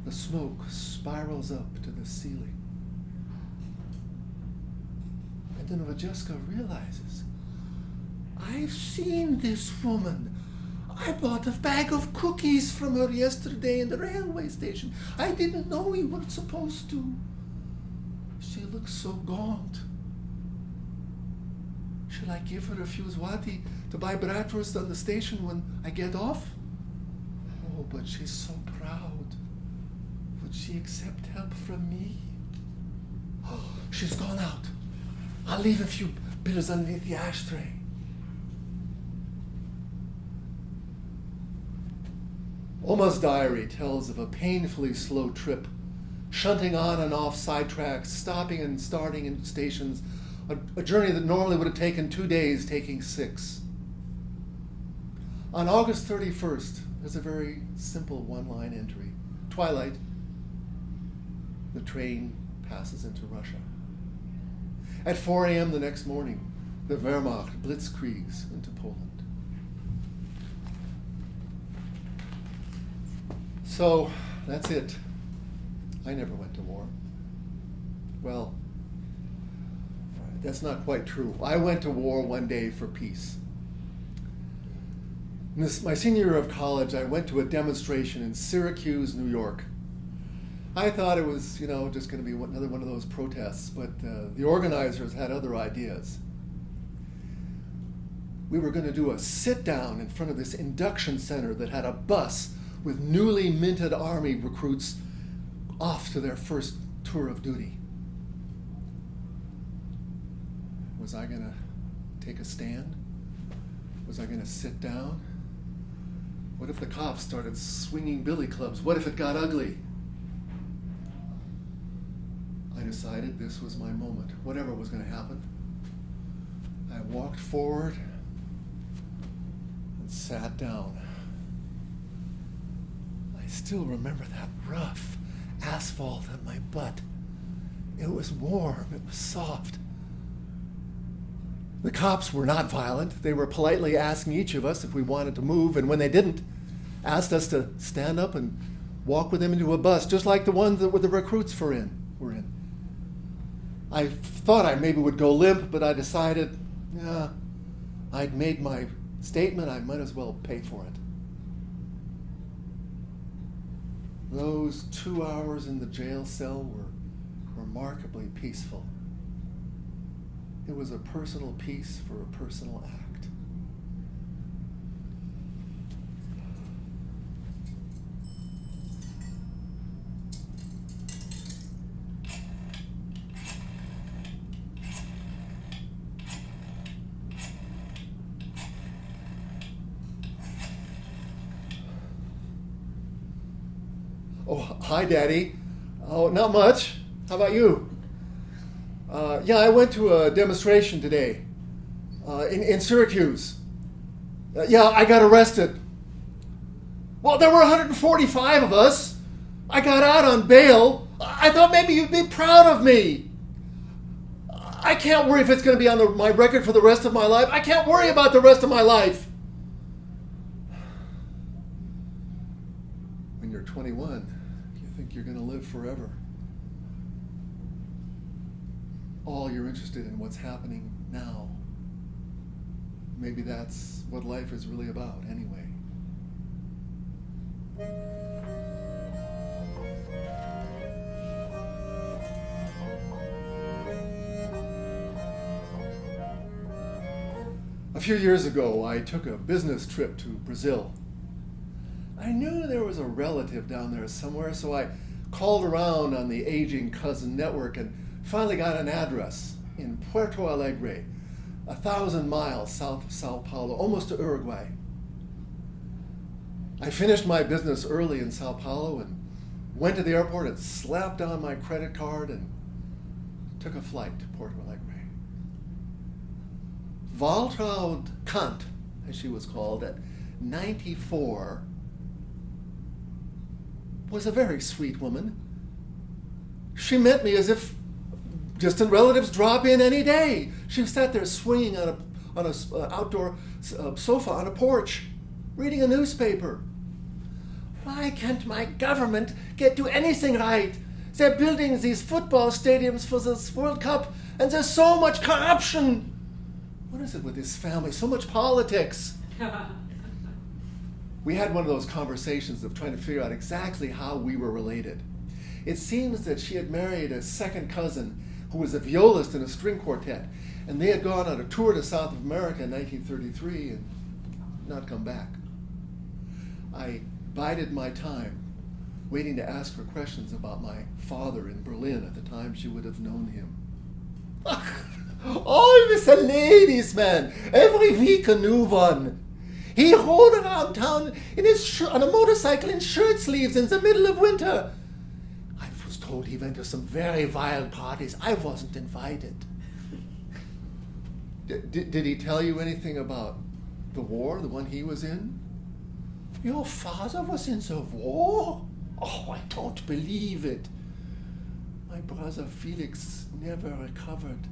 The smoke spirals up to the ceiling. And then Wojcicka realizes, I've seen this woman. I bought a bag of cookies from her yesterday in the railway station. I didn't know we weren't supposed to. She looks so gaunt. Shall I give her a few zloty to buy bratwurst on the station when I get off? Oh, but she's so proud. Would she accept help from me? Oh, she's gone out. I'll leave a few bills underneath the ashtray. Oma's diary tells of a painfully slow trip, shunting on and off sidetracks, stopping and starting in stations, a journey that normally would have taken 2 days, taking 6. On August 31st, there's a very simple one-line entry. Twilight, the train passes into Russia. At 4 a.m. the next morning, the Wehrmacht blitzkriegs into Poland. So, that's it. I never went to war. Well, that's not quite true. I went to war one day for peace. My senior year of college, I went to a demonstration in Syracuse, New York. I thought it was, just going to be another one of those protests, but the organizers had other ideas. We were going to do a sit-down in front of this induction center that had a bus with newly minted army recruits off to their first tour of duty. Was I going to take a stand? Was I going to sit down? What if the cops started swinging billy clubs? What if it got ugly? I decided this was my moment, whatever was going to happen. I walked forward and sat down. I still remember that rough asphalt on my butt. It was warm, it was soft. The cops were not violent. They were politely asking each of us if we wanted to move, and when they didn't, asked us to stand up and walk with them into a bus, just like the ones that the recruits were in. I thought I maybe would go limp, but I decided, I'd made my statement, I might as well pay for it. Those 2 hours in the jail cell were remarkably peaceful. It was a personal piece for a personal act. Oh, hi, Daddy. Oh, not much. How about you? I went to a demonstration today in Syracuse. I got arrested. Well, there were 145 of us. I got out on bail. I thought maybe you'd be proud of me. I can't worry if it's going to be on my record for the rest of my life. I can't worry about the rest of my life. When you're 21, you think you're going to live forever. All you're interested in what's happening now. Maybe that's what life is really about anyway. A few years ago, I took a business trip to Brazil. I knew there was a relative down there somewhere, so I called around on the aging cousin network and finally got an address in Puerto Alegre, 1,000 miles south of Sao Paulo, almost to Uruguay. I finished my business early in Sao Paulo and went to the airport and slapped on my credit card and took a flight to Porto Alegre. Waltraud Kant, as she was called, at 94, was a very sweet woman. She met me as if distant relatives drop in any day. She sat there swinging on a outdoor sofa on a porch, reading a newspaper. Why can't my government do anything right? They're building these football stadiums for this World Cup, and there's so much corruption. What is it with this family? So much politics. We had one of those conversations of trying to figure out exactly how we were related. It seems that she had married a second cousin who was a violist in a string quartet, and they had gone on a tour to South America in 1933 and not come back. I bided my time, waiting to ask her questions about my father in Berlin at the time she would have known him. Always a ladies' man. Every week a new one. He rode around town on a motorcycle in shirt sleeves in the middle of winter. I was told he went to some very wild parties. I wasn't invited. Did he tell you anything about the war, the one he was in? Your father was in the war? Oh, I don't believe it. My brother Felix never recovered.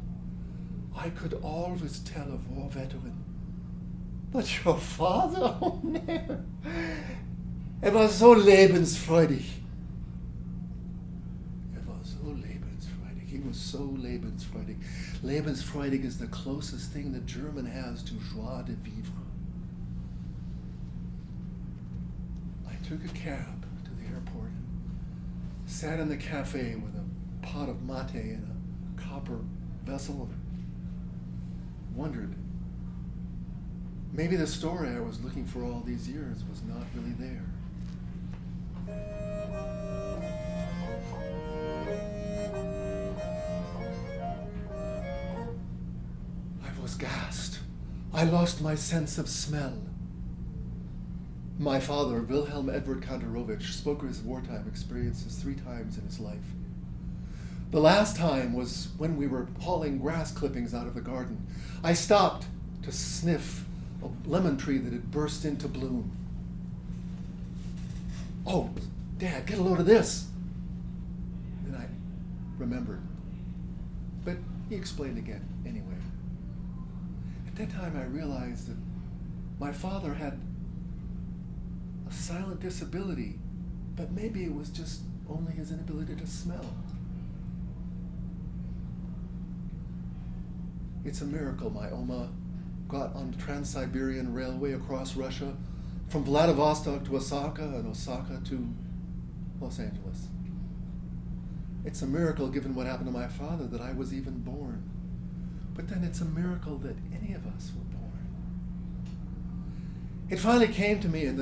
I could always tell a war veteran. But your father? Oh, never. Was so lebensfreudig. Was so lebensfreudig. He was so lebensfreudig. Lebensfreudig is the closest thing the German has to joie de vivre. I took a cab to the airport and sat in the cafe with a pot of mate in a copper vessel and wondered, maybe the story I was looking for all these years was not really there. I lost my sense of smell. My father, Wilhelm Edward Kantorowicz, spoke of his wartime experiences 3 times in his life. The last time was when we were hauling grass clippings out of the garden. I stopped to sniff a lemon tree that had burst into bloom. "Oh, Dad, get a load of this." Then I remembered. But he explained again anyway. At that time I realized that my father had a silent disability, but maybe it was just only his inability to smell. It's a miracle my Oma got on the Trans-Siberian Railway across Russia, from Vladivostok to Osaka and Osaka to Los Angeles. It's a miracle, given what happened to my father, that I was even born. But then it's a miracle that any of us were born. It finally came to me in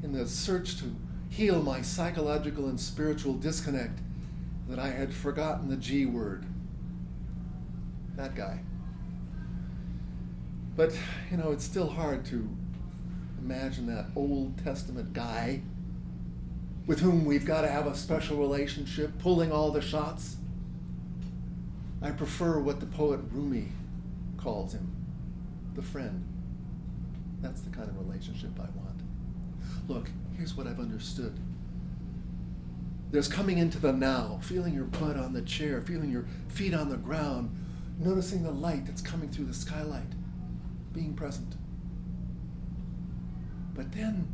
the search to heal my psychological and spiritual disconnect that I had forgotten the G word. That guy. But, it's still hard to imagine that Old Testament guy with whom we've got to have a special relationship, pulling all the shots. I prefer what the poet Rumi calls him, the friend. That's the kind of relationship I want. Look, here's what I've understood. There's coming into the now, feeling your butt on the chair, feeling your feet on the ground, noticing the light that's coming through the skylight, being present. But then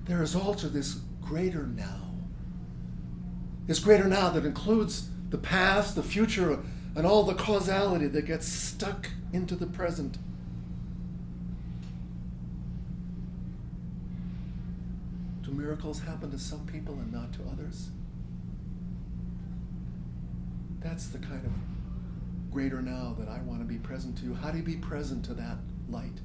there is also this greater now. This greater now that includes the past, the future, and all the causality that gets stuck into the present. Do miracles happen to some people and not to others? That's the kind of greater now that I want to be present to. How do you be present to that light?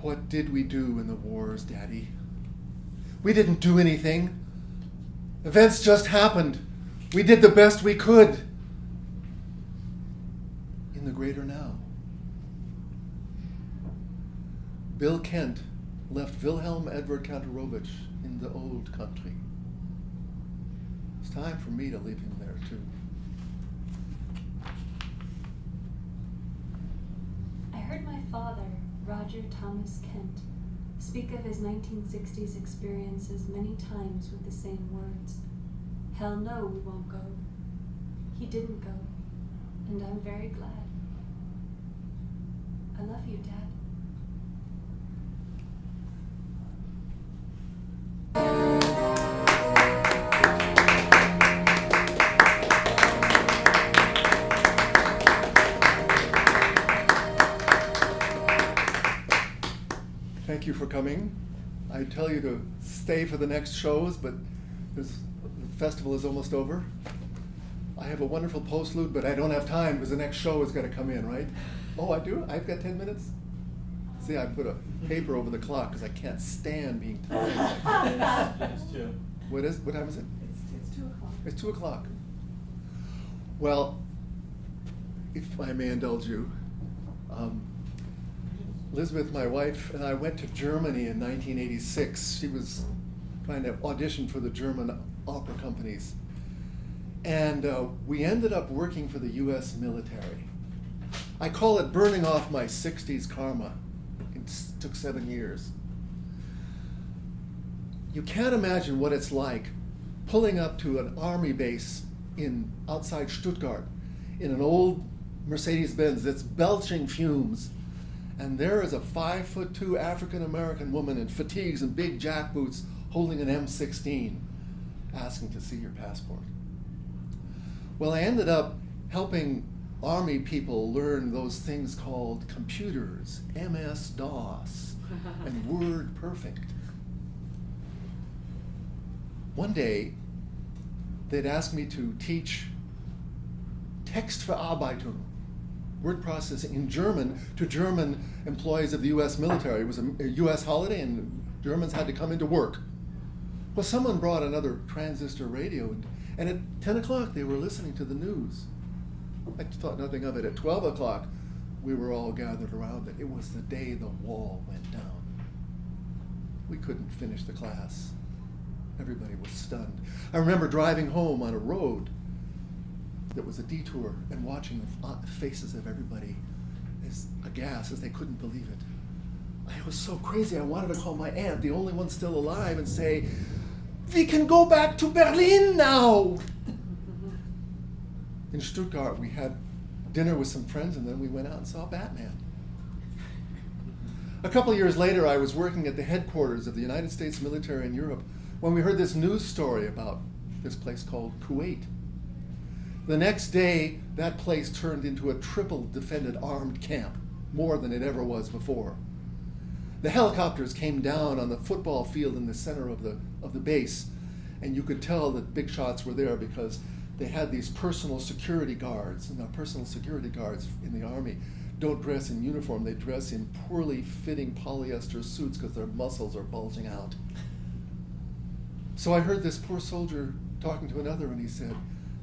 What did we do in the wars, Daddy? We didn't do anything. Events just happened. We did the best we could in the greater now. Bill Kent left Wilhelm Edward Kantorowicz in the old country. It's time for me to leave him there too. I heard my father, Roger Thomas Kent, speak of his 1960s experiences many times with the same words. Hell no, we won't go. He didn't go, and I'm very glad. I love you, Dad. Thank you for coming. I tell you to stay for the next shows, but the festival is almost over. I have a wonderful postlude, but I don't have time because the next show is going to come in, right? Oh, I do? I've got 10 minutes? See, I put a paper over the clock because I can't stand being timed. It's 2. What time is it? It's 2 o'clock. It's 2 o'clock. Well, if I may indulge you, Elizabeth, my wife, and I went to Germany in 1986. She was trying to audition for the German opera companies. And we ended up working for the U.S. military. I call it burning off my 60s karma. It took 7 years. You can't imagine what it's like pulling up to an army base outside Stuttgart in an old Mercedes-Benz that's belching fumes. And there is a 5'2" African-American woman in fatigues and big jackboots holding an M16, asking to see your passport. Well, I ended up helping Army people learn those things called computers, MS-DOS, and WordPerfect. One day, they'd asked me to teach Textverarbeitung, word processing in German, to German employees of the U.S. military. It was a U.S. holiday, and Germans had to come into work. Well, someone brought another transistor radio, and at 10 o'clock they were listening to the news. I thought nothing of it. At 12 o'clock, we were all gathered around it. It was the day the wall went down. We couldn't finish the class. Everybody was stunned. I remember driving home on a road that was a detour and watching the faces of everybody as aghast as they couldn't believe it. I was so crazy, I wanted to call my aunt, the only one still alive, and say, "We can go back to Berlin now!" In Stuttgart, we had dinner with some friends, and then we went out and saw Batman. A couple of years later, I was working at the headquarters of the United States military in Europe when we heard this news story about this place called Kuwait. The next day, that place turned into a triple defended armed camp, more than it ever was before. The helicopters came down on the football field in the center of the base, and you could tell that big shots were there because they had these personal security guards, and the personal security guards in the army don't dress in uniform, they dress in poorly fitting polyester suits because their muscles are bulging out. So I heard this poor soldier talking to another, and he said,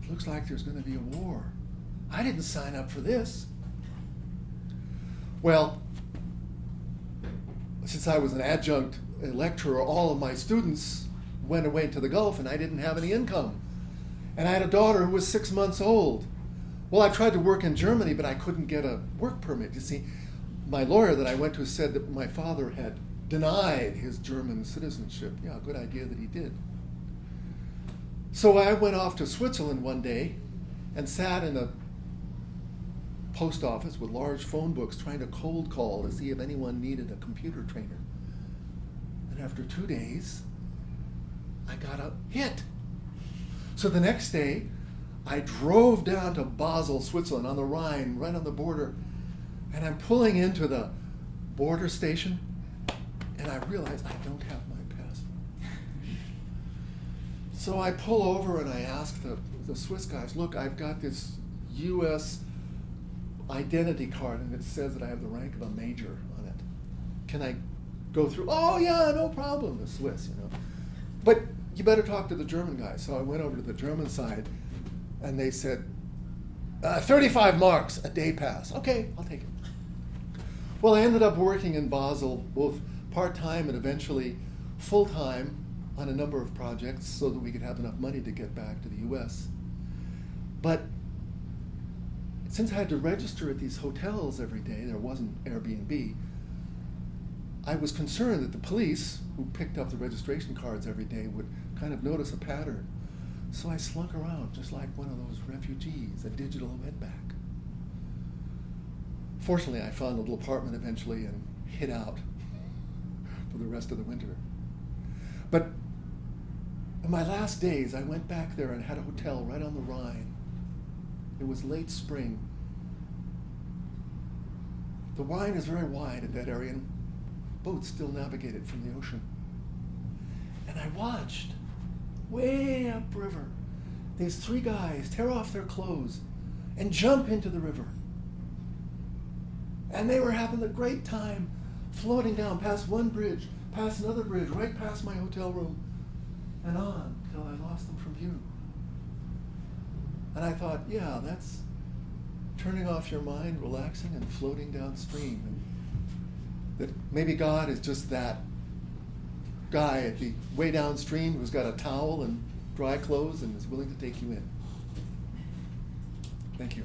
"It looks like there's going to be a war. I didn't sign up for this." Well, since I was an adjunct lecturer, all of my students went away to the Gulf, and I didn't have any income. And I had a daughter who was 6 months old. Well, I tried to work in Germany, but I couldn't get a work permit. You see, my lawyer that I went to said that my father had denied his German citizenship. Yeah, good idea that he did. So I went off to Switzerland one day and sat in a post office with large phone books trying to cold call to see if anyone needed a computer trainer. And after 2 days, I got a hit. So the next day, I drove down to Basel, Switzerland, on the Rhine, right on the border, and I'm pulling into the border station, and I realize I don't have my passport. So I pull over and I ask the Swiss guys, "Look, I've got this U.S. identity card, and it says that I have the rank of a major on it. Can I go through?" "Oh, yeah, no problem," the Swiss, "But you better talk to the German guy." So I went over to the German side, and they said, 35 marks a day pass. Okay, I'll take it. Well, I ended up working in Basel, both part-time and eventually full-time on a number of projects so that we could have enough money to get back to the U.S. But since I had to register at these hotels every day, there wasn't Airbnb, I was concerned that the police, who picked up the registration cards every day, would kind of notice a pattern. So I slunk around just like one of those refugees, a digital wetback. Fortunately, I found a little apartment eventually and hid out for the rest of the winter. But in my last days, I went back there and had a hotel right on the Rhine. It was late spring. The Rhine is very wide in that area, and boats still navigate it from the ocean. And I watched, way upriver, these 3 guys tear off their clothes and jump into the river. And they were having a great time floating down past one bridge, past another bridge, right past my hotel room, and on till I lost them from view. And I thought, yeah, that's turning off your mind, relaxing, and floating downstream. And that maybe God is just that guy at the way downstream who's got a towel and dry clothes and is willing to take you in. Thank you.